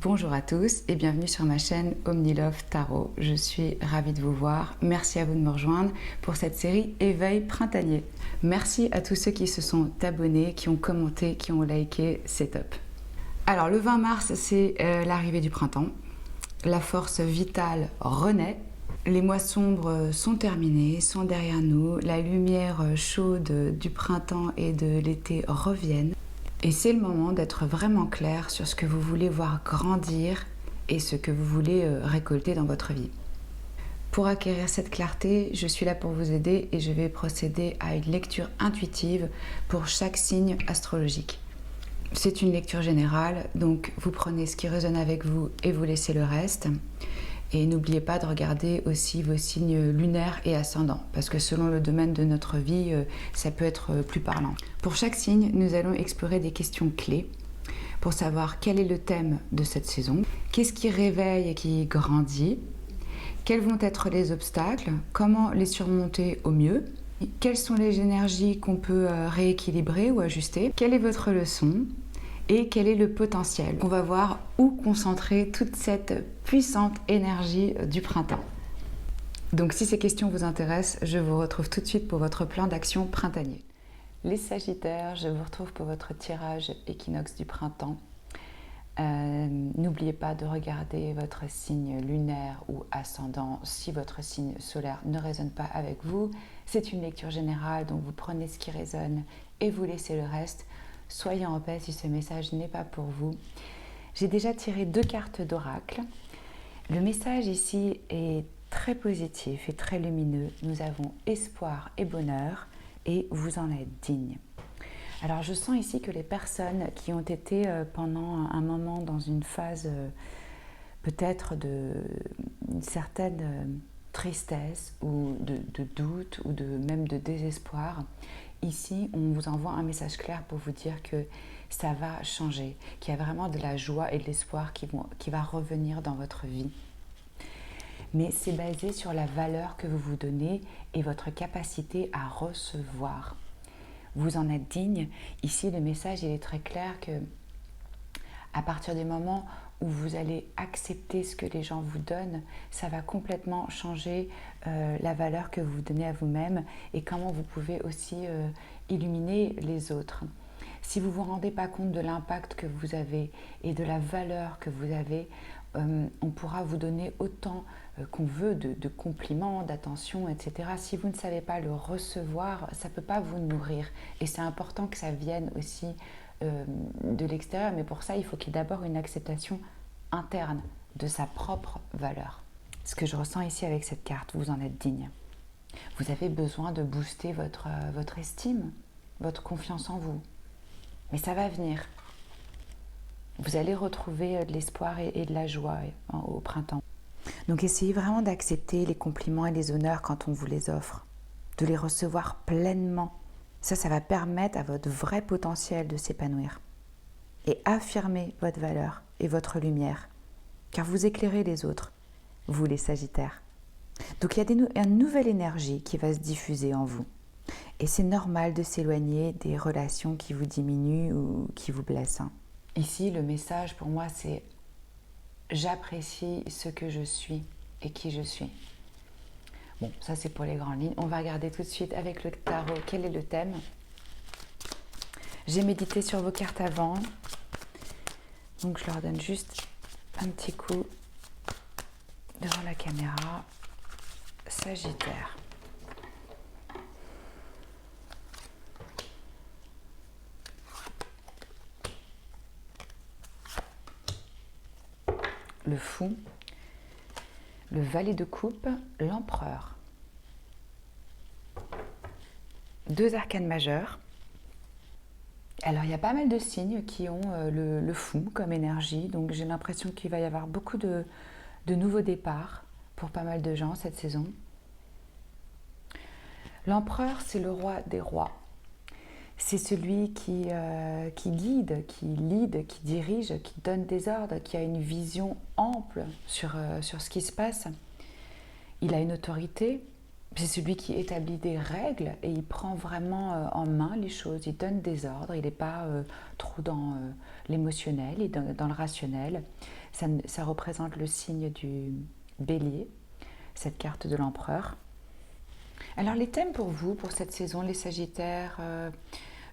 Bonjour à tous et bienvenue sur ma chaîne OmniLove Tarot. Je suis ravie de vous voir. Merci à vous de me rejoindre pour cette série Éveil printanier. Merci à tous ceux qui se sont abonnés, qui ont commenté, qui ont liké, c'est top. Alors le 20 mars, c'est l'arrivée du printemps. La force vitale renaît. Les mois sombres sont terminés, sont derrière nous. La lumière chaude du printemps et de l'été reviennent. Et c'est le moment d'être vraiment clair sur ce que vous voulez voir grandir et ce que vous voulez récolter dans votre vie. Pour acquérir cette clarté, je suis là pour vous aider et je vais procéder à une lecture intuitive pour chaque signe astrologique. C'est une lecture générale, donc vous prenez ce qui résonne avec vous et vous laissez le reste. Et n'oubliez pas de regarder aussi vos signes lunaires et ascendants, parce que selon le domaine de notre vie, ça peut être plus parlant. Pour chaque signe, nous allons explorer des questions clés pour savoir quel est le thème de cette saison, qu'est-ce qui réveille et qui grandit, quels vont être les obstacles, comment les surmonter au mieux, quelles sont les énergies qu'on peut rééquilibrer ou ajuster, quelle est votre leçon, et quel est le potentiel. On va voir où concentrer toute cette puissante énergie du printemps. Donc si ces questions vous intéressent, je vous retrouve tout de suite pour votre plan d'action printanier. Les Sagittaires, je vous retrouve pour votre tirage équinoxe du printemps. N'oubliez pas de regarder votre signe lunaire ou ascendant si votre signe solaire ne résonne pas avec vous. C'est une lecture générale, donc vous prenez ce qui résonne et vous laissez le reste. Soyez en paix si ce message n'est pas pour vous. J'ai déjà tiré 2 cartes d'oracle. Le message ici est très positif et très lumineux. Nous avons espoir et bonheur et vous en êtes digne. Alors je sens ici que les personnes qui ont été pendant un moment dans une phase peut-être d'une certaine tristesse ou de doute ou même de désespoir, ici, on vous envoie un message clair pour vous dire que ça va changer, qu'il y a vraiment de la joie et de l'espoir qui va revenir dans votre vie. Mais c'est basé sur la valeur que vous vous donnez et votre capacité à recevoir. Vous en êtes digne. Ici, le message il est très clair que à partir du moment où vous allez accepter ce que les gens vous donnent, ça va complètement changer la valeur que vous donnez à vous-même et comment vous pouvez aussi illuminer les autres. Si vous ne vous rendez pas compte de l'impact que vous avez et de la valeur que vous avez, on pourra vous donner autant qu'on veut de compliments, d'attention, etc. Si vous ne savez pas le recevoir, ça ne peut pas vous nourrir. Et c'est important que ça vienne aussi de l'extérieur, mais pour ça, il faut qu'il y ait d'abord une acceptation interne de sa propre valeur. Ce que je ressens ici avec cette carte, vous en êtes digne. Vous avez besoin de booster votre estime, votre confiance en vous. Mais ça va venir. Vous allez retrouver de l'espoir et de la joie au printemps. Donc essayez vraiment d'accepter les compliments et les honneurs quand on vous les offre, de les recevoir pleinement. Ça va permettre à votre vrai potentiel de s'épanouir et affirmer votre valeur et votre lumière, car vous éclairez les autres, vous les Sagittaires. Donc il y a une nouvelle énergie qui va se diffuser en vous. Et c'est normal de s'éloigner des relations qui vous diminuent ou qui vous blessent. Ici, le message pour moi, c'est « J'apprécie ce que je suis et qui je suis ». Bon, ça c'est pour les grandes lignes. On va regarder tout de suite avec le tarot quel est le thème. J'ai médité sur vos cartes avant. Donc je leur donne juste un petit coup devant la caméra. Sagittaire. Le fou. Le valet de coupe, l'empereur. 2 arcanes majeures. Alors, il y a pas mal de signes qui ont le fou comme énergie. Donc, j'ai l'impression qu'il va y avoir beaucoup de nouveaux départs pour pas mal de gens cette saison. L'empereur, c'est le roi des rois. C'est celui qui guide, qui lead, qui dirige, qui donne des ordres, qui a une vision ample sur ce qui se passe. Il a une autorité, c'est celui qui établit des règles et il prend vraiment en main les choses, il donne des ordres, il n'est pas trop dans l'émotionnel, il est dans le rationnel. Ça représente le signe du bélier, cette carte de l'empereur. Alors les thèmes pour vous, pour cette saison, les sagittaires,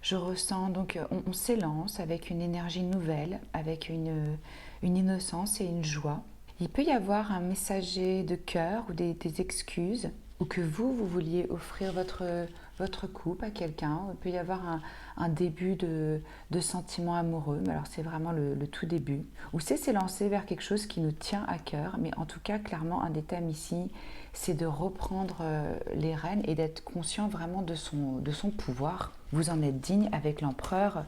je ressens donc on s'élance avec une énergie nouvelle, avec une innocence et une joie. Il peut y avoir un messager de cœur ou des excuses, ou que vous vouliez offrir votre couple à quelqu'un. Il peut y avoir un début de sentiment amoureux, mais alors c'est vraiment le tout début. Ou c'est s'élancer vers quelque chose qui nous tient à cœur, mais en tout cas, clairement, un des thèmes ici, c'est de reprendre les rênes et d'être conscient vraiment de son pouvoir. Vous en êtes digne avec l'empereur,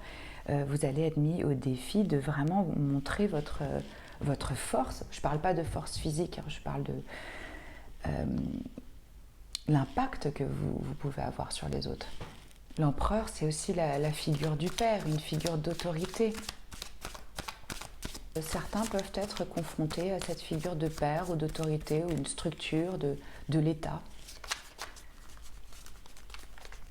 vous allez être mis au défi de vraiment montrer votre force. Je ne parle pas de force physique, je parle de l'impact que vous pouvez avoir sur les autres. L'empereur, c'est aussi la figure du père, une figure d'autorité. Certains peuvent être confrontés à cette figure de père ou d'autorité ou une structure de l'État.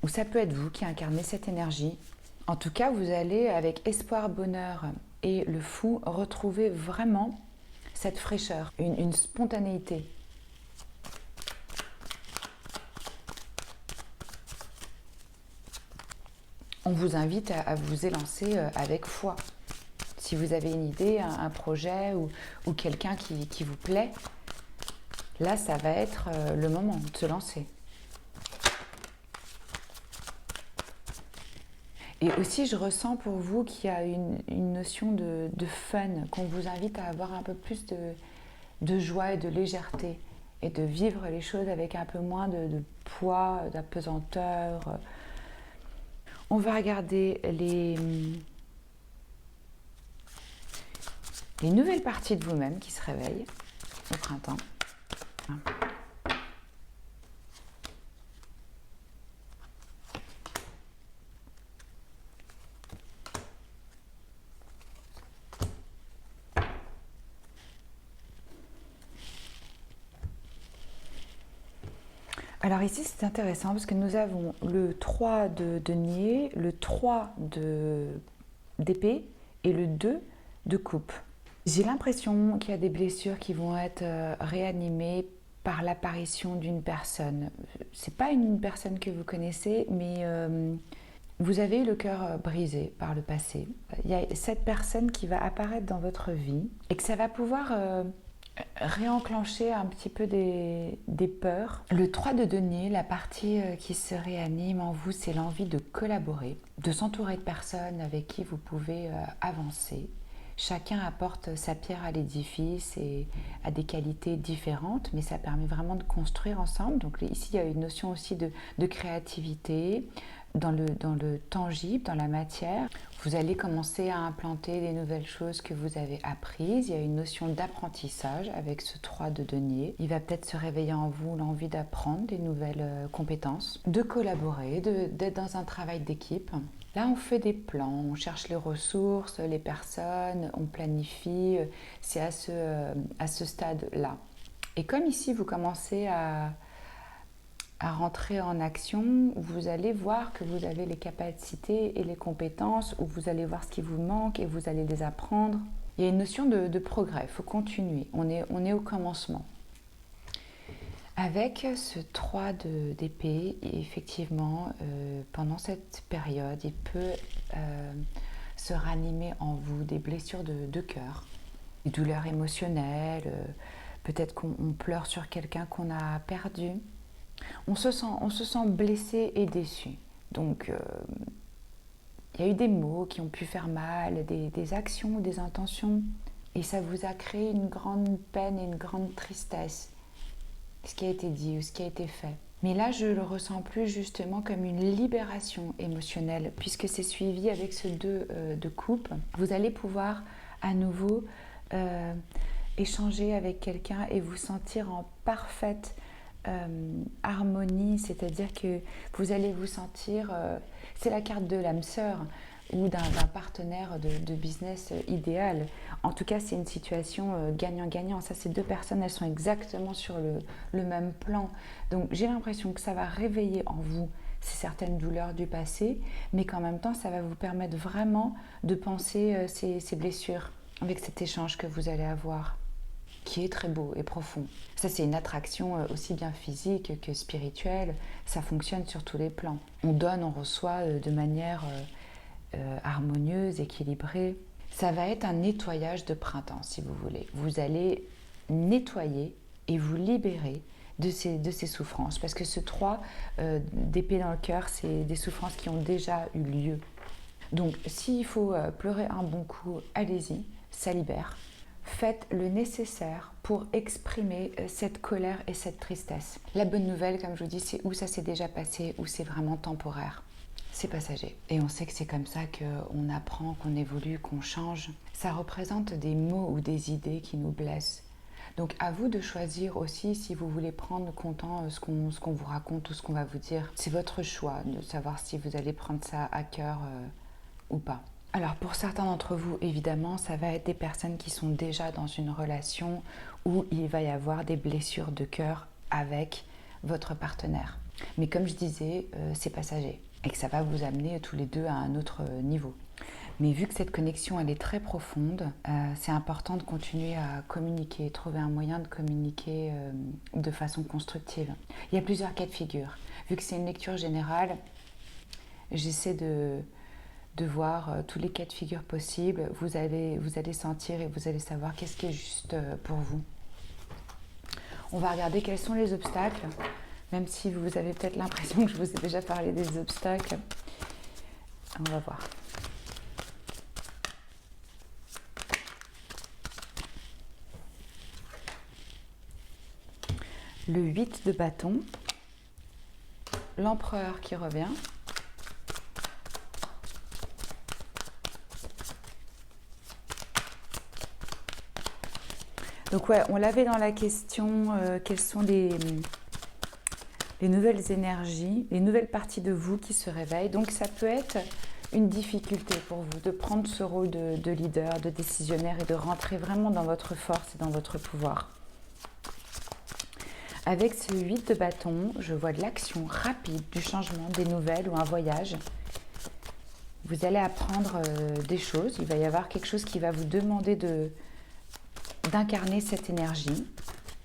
Ou ça peut être vous qui incarnez cette énergie. En tout cas, vous allez, avec espoir, bonheur et le fou, retrouver vraiment cette fraîcheur, une spontanéité. On vous invite à vous élancer avec foi. Si vous avez une idée, un projet ou quelqu'un qui vous plaît, là, ça va être le moment de se lancer. Et aussi, je ressens pour vous qu'il y a une notion de fun, qu'on vous invite à avoir un peu plus de joie et de légèreté, et de vivre les choses avec un peu moins de poids, d'apesanteur. On va regarder les nouvelles parties de vous-même qui se réveillent au printemps. Alors ici, c'est intéressant parce que nous avons le 3 de denier, le 3 d'épée et le 2 de coupe. J'ai l'impression qu'il y a des blessures qui vont être réanimées par l'apparition d'une personne. C'est pas une personne que vous connaissez, mais vous avez eu le cœur brisé par le passé. Il y a cette personne qui va apparaître dans votre vie et que ça va pouvoir réenclencher un petit peu des peurs. Le 3 de denier, la partie qui se réanime en vous, c'est l'envie de collaborer, de s'entourer de personnes avec qui vous pouvez avancer. Chacun apporte sa pierre à l'édifice et a des qualités différentes, mais ça permet vraiment de construire ensemble. Donc ici, il y a une notion aussi de créativité, dans le tangible, dans la matière. Vous allez commencer à implanter des nouvelles choses que vous avez apprises. Il y a une notion d'apprentissage avec ce 3 de denier. Il va peut-être se réveiller en vous l'envie d'apprendre des nouvelles compétences, de collaborer, d'être dans un travail d'équipe. Là, on fait des plans, on cherche les ressources, les personnes, on planifie. C'est à ce stade-là. Et comme ici, vous commencez à rentrer en action, vous allez voir que vous avez les capacités et les compétences, ou vous allez voir ce qui vous manque et vous allez les apprendre. Il y a une notion de progrès, il faut continuer, on est au commencement. Avec ce 3 d'épée, effectivement, pendant cette période, il peut se ranimer en vous des blessures de cœur, des douleurs émotionnelles, peut-être qu'on pleure sur quelqu'un qu'on a perdu. On se sent blessé et déçu. Donc, il y a eu des mots qui ont pu faire mal, des actions, des intentions. Et ça vous a créé une grande peine et une grande tristesse. Ce qui a été dit ou ce qui a été fait. Mais là, je le ressens plus justement comme une libération émotionnelle, puisque c'est suivi avec ce 2 de coupe. Vous allez pouvoir à nouveau échanger avec quelqu'un et vous sentir en parfaite harmonie, c'est-à-dire que vous allez vous sentir, c'est la carte de l'âme sœur ou d'un partenaire de business idéal. En tout cas, c'est une situation gagnant-gagnant. Ça, ces deux personnes, elles sont exactement sur le même plan. Donc, j'ai l'impression que ça va réveiller en vous certaines douleurs du passé, mais qu'en même temps, ça va vous permettre vraiment de penser ces blessures avec cet échange que vous allez avoir, qui est très beau et profond. Ça, c'est une attraction aussi bien physique que spirituelle. Ça fonctionne sur tous les plans. On donne, on reçoit de manière harmonieuse, équilibrée. Ça va être un nettoyage de printemps, si vous voulez. Vous allez nettoyer et vous libérer de ces souffrances. Parce que ce 3 d'épée dans le cœur, c'est des souffrances qui ont déjà eu lieu. Donc, s'il faut pleurer un bon coup, allez-y, ça libère. Faites le nécessaire pour exprimer cette colère et cette tristesse. La bonne nouvelle, comme je vous dis, c'est où ça s'est déjà passé, où c'est vraiment temporaire. C'est passager. Et on sait que c'est comme ça qu'on apprend, qu'on évolue, qu'on change. Ça représente des mots ou des idées qui nous blessent. Donc à vous de choisir aussi si vous voulez prendre comptant ce qu'on vous raconte ou ce qu'on va vous dire. C'est votre choix de savoir si vous allez prendre ça à cœur ou pas. Alors pour certains d'entre vous, évidemment, ça va être des personnes qui sont déjà dans une relation où il va y avoir des blessures de cœur avec votre partenaire. Mais comme je disais, c'est passager et que ça va vous amener tous les deux à un autre niveau. Mais vu que cette connexion elle est très profonde, c'est important de continuer à communiquer, trouver un moyen de communiquer de façon constructive. Il y a plusieurs cas de figure. Vu que c'est une lecture générale, j'essaie de voir tous les cas de figure possibles. Vous allez sentir et vous allez savoir qu'est-ce qui est juste pour vous. On va regarder quels sont les obstacles, même si vous avez peut-être l'impression que je vous ai déjà parlé des obstacles. On va voir. Le 8 de bâton, l'empereur qui revient, donc ouais, on l'avait dans la question, quelles sont les nouvelles énergies, les nouvelles parties de vous qui se réveillent. Donc ça peut être une difficulté pour vous de prendre ce rôle de leader, de décisionnaire et de rentrer vraiment dans votre force et dans votre pouvoir. Avec ce 8 de bâton, je vois de l'action rapide, du changement, des nouvelles ou un voyage. Vous allez apprendre des choses, il va y avoir quelque chose qui va vous demander d'incarner cette énergie.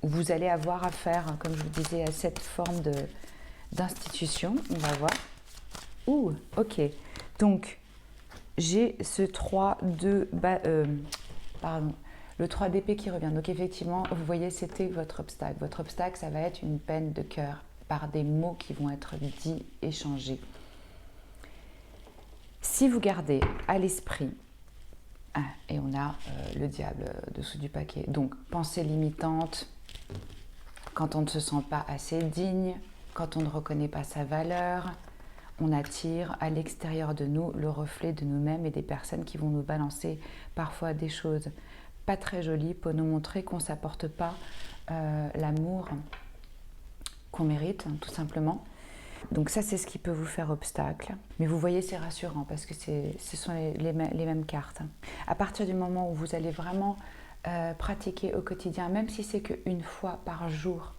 Vous allez avoir affaire, comme je vous disais, à cette forme d'institution. On va voir. Ouh, ok. Donc, j'ai ce 3 de... le 3 d'épée qui revient. Donc, effectivement, vous voyez, c'était votre obstacle. Votre obstacle, ça va être une peine de cœur par des mots qui vont être dits, échangés. Si vous gardez à l'esprit, et on a le diable dessous du paquet, donc pensée limitante, quand on ne se sent pas assez digne, quand on ne reconnaît pas sa valeur, on attire à l'extérieur de nous le reflet de nous-mêmes et des personnes qui vont nous balancer parfois des choses pas très jolies pour nous montrer qu'on ne s'apporte pas l'amour qu'on mérite, tout simplement. Donc ça, c'est ce qui peut vous faire obstacle. Mais vous voyez, c'est rassurant parce que ce sont les mêmes cartes. À partir du moment où vous allez vraiment pratiquer au quotidien, même si c'est qu'une fois par jour,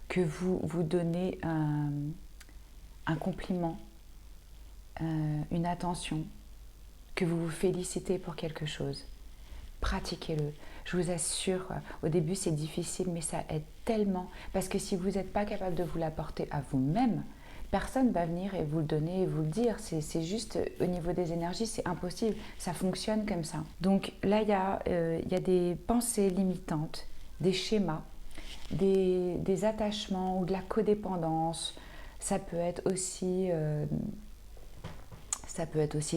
que vous vous donnez un compliment, une attention, que vous vous félicitez pour quelque chose, pratiquez-le. Je vous assure, au début c'est difficile, mais ça aide tellement. Parce que si vous n'êtes pas capable de vous l'apporter à vous-même, personne ne va venir et vous le donner et vous le dire. C'est juste, au niveau des énergies, c'est impossible. Ça fonctionne comme ça. Donc là, il y a des pensées limitantes, des schémas, des attachements ou de la codépendance. Ça peut être aussi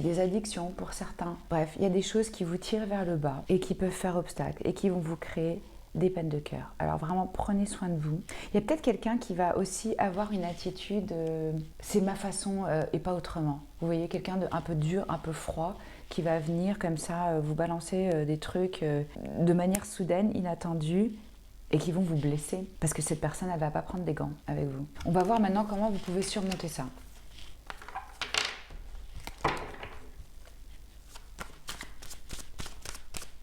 des addictions pour certains. Bref, il y a des choses qui vous tirent vers le bas et qui peuvent faire obstacle et qui vont vous créer des peines de cœur. Alors vraiment, prenez soin de vous. Il y a peut-être quelqu'un qui va aussi avoir une attitude c'est ma façon et pas autrement. Vous voyez, quelqu'un de un peu dur, un peu froid, qui va venir comme ça vous balancer des trucs de manière soudaine, inattendue, et qui vont vous blesser parce que cette personne, elle va pas prendre des gants avec vous. On va voir maintenant comment vous pouvez surmonter ça.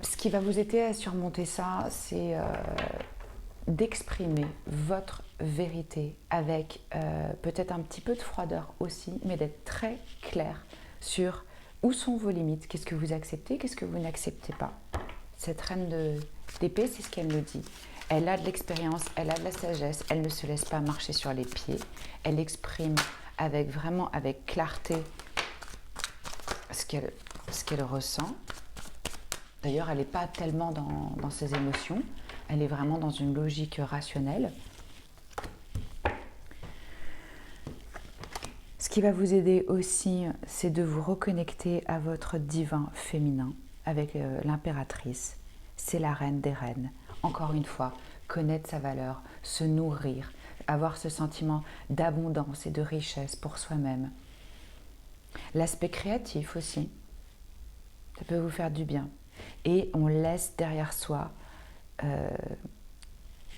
Ce qui va vous aider à surmonter ça, c'est d'exprimer votre vérité avec peut-être un petit peu de froideur aussi, mais d'être très clair sur où sont vos limites, qu'est-ce que vous acceptez, qu'est-ce que vous n'acceptez pas. Cette reine d'épée, c'est ce qu'elle nous dit. Elle a de l'expérience, elle a de la sagesse, elle ne se laisse pas marcher sur les pieds. Elle exprime vraiment avec clarté ce qu'elle ressent. D'ailleurs, elle n'est pas tellement dans ses émotions, elle est vraiment dans une logique rationnelle. Ce qui va vous aider aussi, c'est de vous reconnecter à votre divin féminin avec l'impératrice. C'est la reine des reines. Encore une fois, connaître sa valeur, se nourrir, avoir ce sentiment d'abondance et de richesse pour soi-même. L'aspect créatif aussi, ça peut vous faire du bien. Et on laisse derrière soi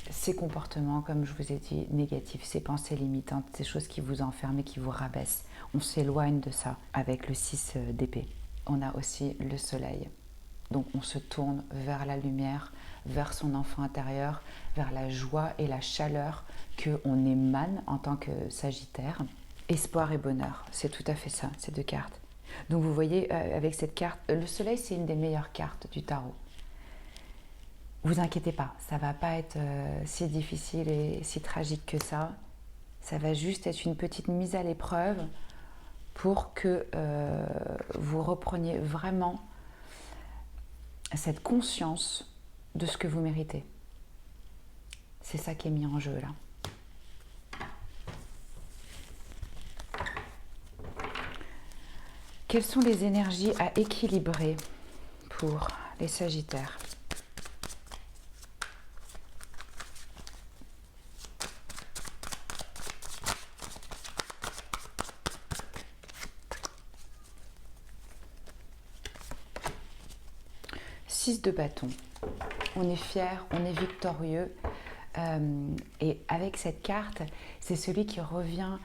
ces comportements, comme je vous ai dit, négatifs, ces pensées limitantes, ces choses qui vous enferment et qui vous rabaissent. On s'éloigne de ça avec le 6 d'épée. On a aussi le soleil. Donc on se tourne vers la lumière, vers son enfant intérieur, vers la joie et la chaleur qu'on émane en tant que Sagittaire. Espoir et bonheur, c'est tout à fait ça, ces deux cartes. Donc vous voyez, avec cette carte, le soleil, c'est une des meilleures cartes du tarot. Vous inquiétez pas, ça va pas être si difficile et si tragique que ça. Ça va juste être une petite mise à l'épreuve pour que vous repreniez vraiment cette conscience de ce que vous méritez. C'est ça qui est mis en jeu là. Quelles sont les énergies à équilibrer pour les Sagittaires ? Six de bâton. On est fier, on est victorieux. Et avec cette carte, c'est celui qui revient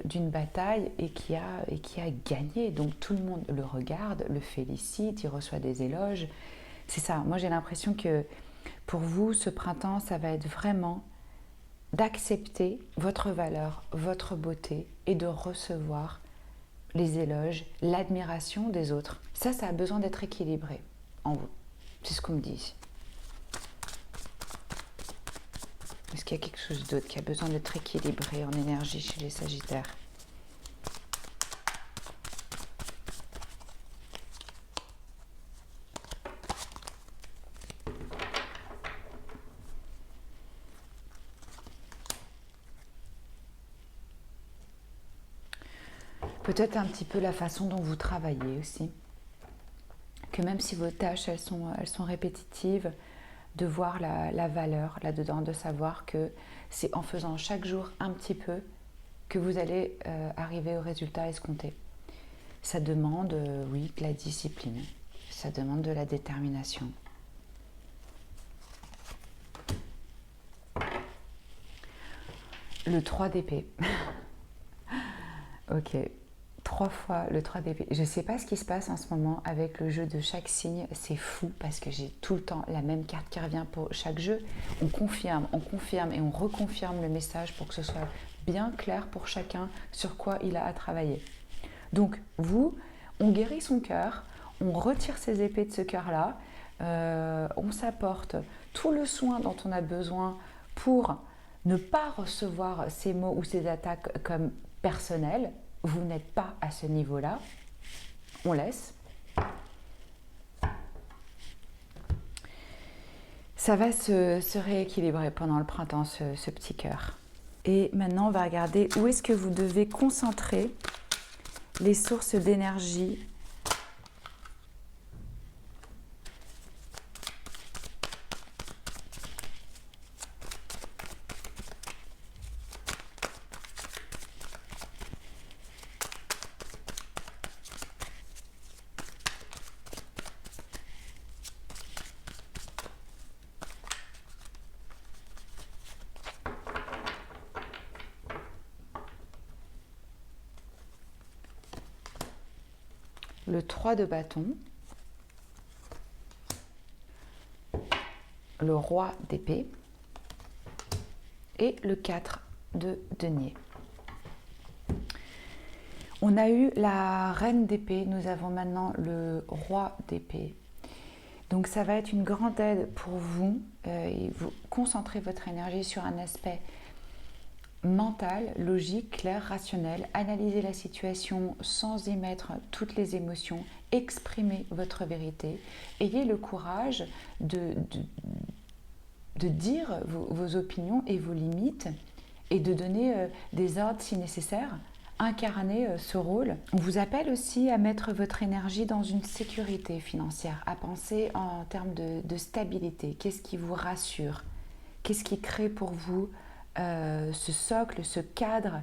d'une bataille et qui a gagné. Donc tout le monde le regarde, le félicite, il reçoit des éloges. C'est ça, moi j'ai l'impression que pour vous, ce printemps, ça va être vraiment d'accepter votre valeur, votre beauté et de recevoir les éloges, l'admiration des autres. Ça a besoin d'être équilibré en vous. C'est ce qu'on me dit. Est-ce qu'il y a quelque chose d'autre qui a besoin d'être équilibré en énergie chez les Sagittaires ? Peut-être un petit peu la façon dont vous travaillez aussi. Que même si vos tâches, elles sont répétitives, de voir la valeur là-dedans, de savoir que c'est en faisant chaque jour un petit peu que vous allez arriver au résultat escompté. Ça demande, oui, de la discipline, ça demande de la détermination. Le 3 d'épée. Ok. 3 fois le 3 d'épée. Je ne sais pas ce qui se passe en ce moment avec le jeu de chaque signe. C'est fou parce que j'ai tout le temps la même carte qui revient pour chaque jeu. On confirme et on reconfirme le message pour que ce soit bien clair pour chacun sur quoi il a à travailler. Donc, on guérit son cœur, on retire ses épées de ce cœur-là, on s'apporte tout le soin dont on a besoin pour ne pas recevoir ces mots ou ces attaques comme personnelles. Vous n'êtes pas à ce niveau-là, on laisse. Ça va se rééquilibrer pendant le printemps, ce petit cœur. Et maintenant, on va regarder où est-ce que vous devez concentrer les sources d'énergie. Le 3 de bâton, le roi d'épée et le 4 de denier. On a eu la reine d'épée, nous avons maintenant le roi d'épée. Donc ça va être une grande aide pour vous et vous concentrer votre énergie sur un aspect mental, logique, clair, rationnel. Analysez la situation sans y mettre toutes les émotions. Exprimez votre vérité. Ayez le courage de dire vos opinions et vos limites et de donner des ordres si nécessaire. Incarner ce rôle. On vous appelle aussi à mettre votre énergie dans une sécurité financière, à penser en termes de stabilité. Qu'est-ce qui vous rassure? Qu'est-ce qui crée pour vous ce socle, ce cadre?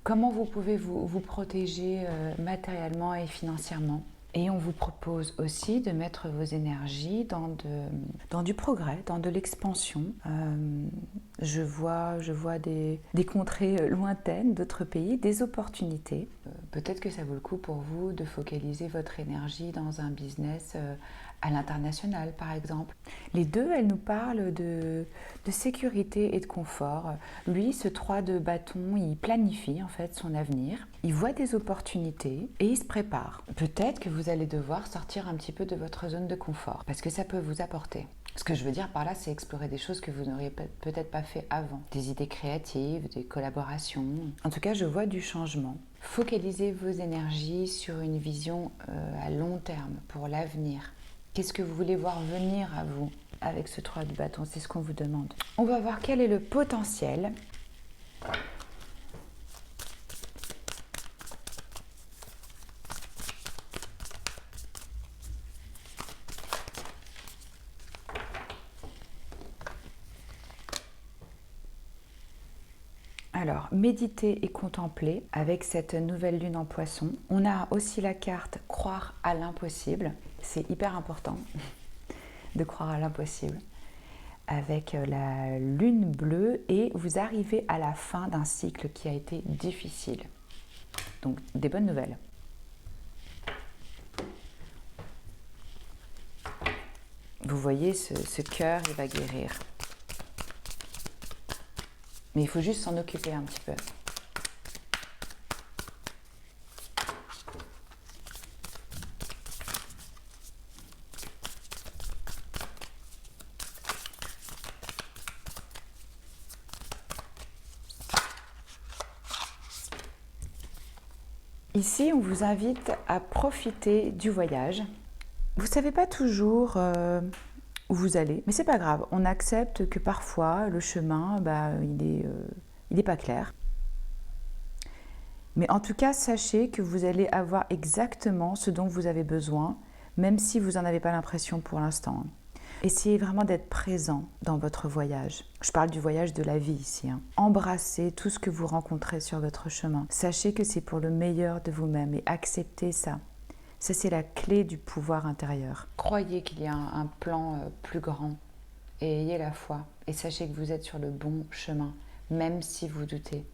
Comment vous pouvez vous protéger matériellement et financièrement? Et on vous propose aussi de mettre vos énergies dans du progrès, dans de l'expansion. Je vois des contrées lointaines, d'autres pays, des opportunités. Peut-être que ça vaut le coup pour vous de focaliser votre énergie dans un business à l'international, par exemple. Les deux, elles nous parlent de sécurité et de confort. Lui, ce 3 de bâton, il planifie en fait son avenir. Il voit des opportunités et il se prépare. Peut-être que vous allez devoir sortir un petit peu de votre zone de confort parce que ça peut vous apporter. Ce que je veux dire par là, c'est explorer des choses que vous n'auriez peut-être pas fait avant. Des idées créatives, des collaborations. En tout cas, je vois du changement. Focalisez vos énergies sur une vision à long terme, pour l'avenir. Qu'est-ce que vous voulez voir venir à vous avec ce 3 de bâton? C'est ce qu'on vous demande. On va voir quel est le potentiel. Alors, méditer et contempler avec cette nouvelle lune en poisson. On a aussi la carte croire à l'impossible. C'est hyper important de croire à l'impossible. Avec la lune bleue et vous arrivez à la fin d'un cycle qui a été difficile. Donc, des bonnes nouvelles. Vous voyez, ce cœur, il va guérir. Mais il faut juste s'en occuper un petit peu. Ici, on vous invite à profiter du voyage. Vous ne savez pas toujours où vous allez, mais c'est pas grave. On accepte que parfois le chemin, il est pas clair. Mais en tout cas, sachez que vous allez avoir exactement ce dont vous avez besoin, même si vous n'en avez pas l'impression pour l'instant. Essayez vraiment d'être présent dans votre voyage. Je parle du voyage de la vie ici. Embrassez tout ce que vous rencontrez sur votre chemin. Sachez que c'est pour le meilleur de vous-même et acceptez ça. Ça, c'est la clé du pouvoir intérieur. Croyez qu'il y a un plan plus grand et ayez la foi. Et sachez que vous êtes sur le bon chemin, même si vous doutez.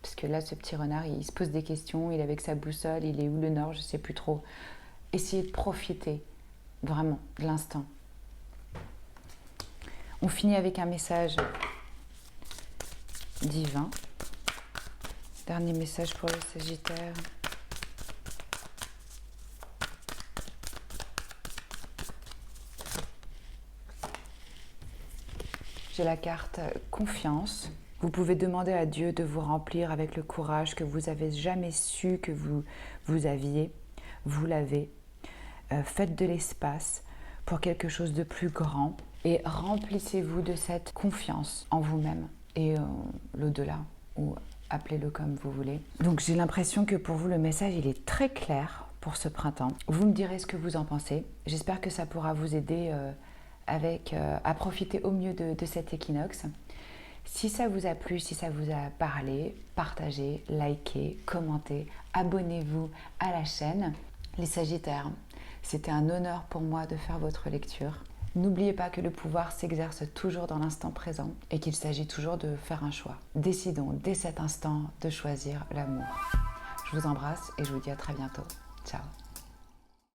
Parce que là, ce petit renard, il se pose des questions, il est avec sa boussole, il est où le nord, je ne sais plus trop. Essayez de profiter, vraiment, de l'instant. On finit avec un message divin. Dernier message pour le Sagittaire. J'ai la carte confiance. Vous pouvez demander à Dieu de vous remplir avec le courage que vous n'avez jamais su que vous aviez. Vous l'avez. Faites de l'espace pour quelque chose de plus grand et remplissez-vous de cette confiance en vous-même et l'au-delà, ou appelez-le comme vous voulez. Donc j'ai l'impression que pour vous, le message, il est très clair pour ce printemps. Vous me direz ce que vous en pensez. J'espère que ça pourra vous aider à profiter au mieux de cet équinoxe. Si ça vous a plu, si ça vous a parlé, partagez, likez, commentez, abonnez-vous à la chaîne. Les Sagittaires, c'était un honneur pour moi de faire votre lecture. N'oubliez pas que le pouvoir s'exerce toujours dans l'instant présent et qu'il s'agit toujours de faire un choix. Décidons dès cet instant de choisir l'amour. Je vous embrasse et je vous dis à très bientôt. Ciao.